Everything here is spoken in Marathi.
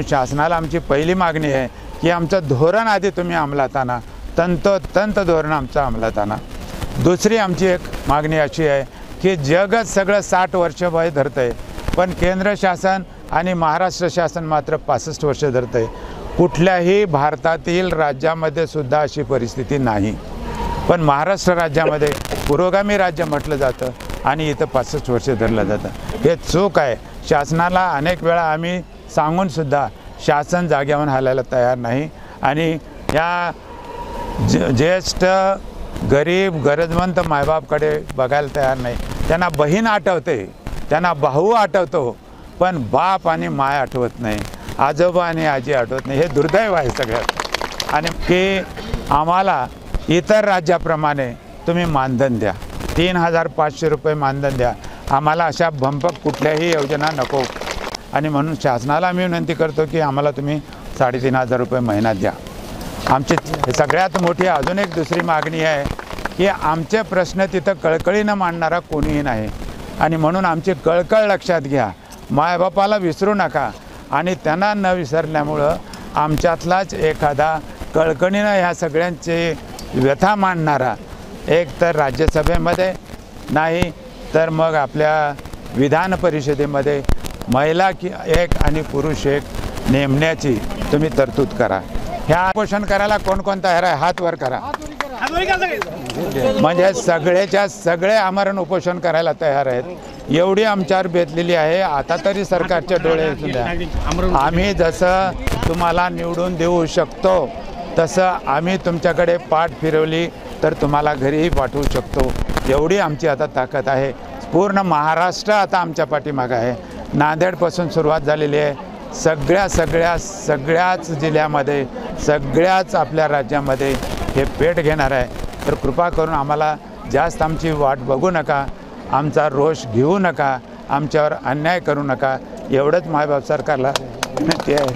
शासनाला आमची पहिली मागणी आहे की आमचं धोरण आधी तुम्ही अंमलात आणा, तंतोतंत धोरण आमचं अंमलात आणा। दुसरी आमची एक मागणी अशी आहे की जगच सगळं 60 वर्ष वय धरतं आहे, पण केंद्र शासन आणि महाराष्ट्र शासन मात्र 65 वर्ष धरतं आहे। कुठल्याही भारतातील राज्यामध्ये सुद्धा अशी परिस्थिती नाही, पण महाराष्ट्र राज्यामध्ये पुरोगामी राज्य म्हटलं जातं आणि इथं 65 वर्ष धरलं जातं। हे चूक आहे। शासनाला अनेक वेळा आम्ही सांगूनसुद्धा शासन जाग्यावरून हलायला तयार नाही आणि या ज्येष्ठ गरीब गरजवंत मायबापकडे बघायला तयार नाही। त्यांना बहीण आठवते, त्यांना भाऊ आठवतो, पण बाप आणि माय आठवत नाही, आजोबा आणि आजी आठवत नाही। हे दुर्दैव आहे सगळ्यात। आणि की आम्हाला इतर राज्याप्रमाणे तुम्ही मानधन द्या, 3500 रुपये मानधन द्या, आम्हाला अशा भंपक कुठल्याही योजना नको। आणि म्हणून शासनाला मी विनंती करतो की आम्हाला तुम्ही 3500 रुपये महिना द्या। आमची सगळ्यात मोठी अजून एक दुसरी मागणी आहे की आमचे प्रश्न तिथं कळकळीनं मांडणारा कोणीही नाही आणि म्हणून आमची कळकळ लक्षात घ्या। मायबापाला विसरू नका आणि त्यांना न विसरल्यामुळं आमच्यातलाच एखादा कळकळीनं ह्या सगळ्यांचे व्यथा मांडणारा एक तर राज्यसभेमध्ये नाही तर मग आपल्या विधान परिषदेमध्ये महिला की एक आणि पुरुष एक नेमण्याची तुम्ही तरतूद करा। ह्या उपोषण करायला कोण कोण तयार आहे? हात वर करा। म्हणजे सगळेच्या सगळे आमरण उपोषण करायला तयार आहेत। एवढी आमच्यावर बेतलेली आहे। आता तरी सरकारच्या डोळे सुद्धा आम्ही जसं तुम्हाला निवडून देऊ शकतो तसं आम्ही तुमच्याकडे पाठ फिरवली तर तुम्हाला घरीही पाठवू शकतो। एवढी आमची आता ताकद आहे। पूर्ण महाराष्ट्र आता आमच्या पाठीमागे आहे। नांदेडपासून सुरुवात झालेली आहे। सगळ्याच जिल्ह्यामध्ये सगळ्याच आपल्या राज्यामध्ये हे पेट घेणार आहे। तर कृपा करून आम्हाला जास्त आमची वाट बघू नका, आमचा रोष घेऊ नका, आमच्यावर अन्याय करू नका, एवढंच मायबाप सरकारला विनंती आहे।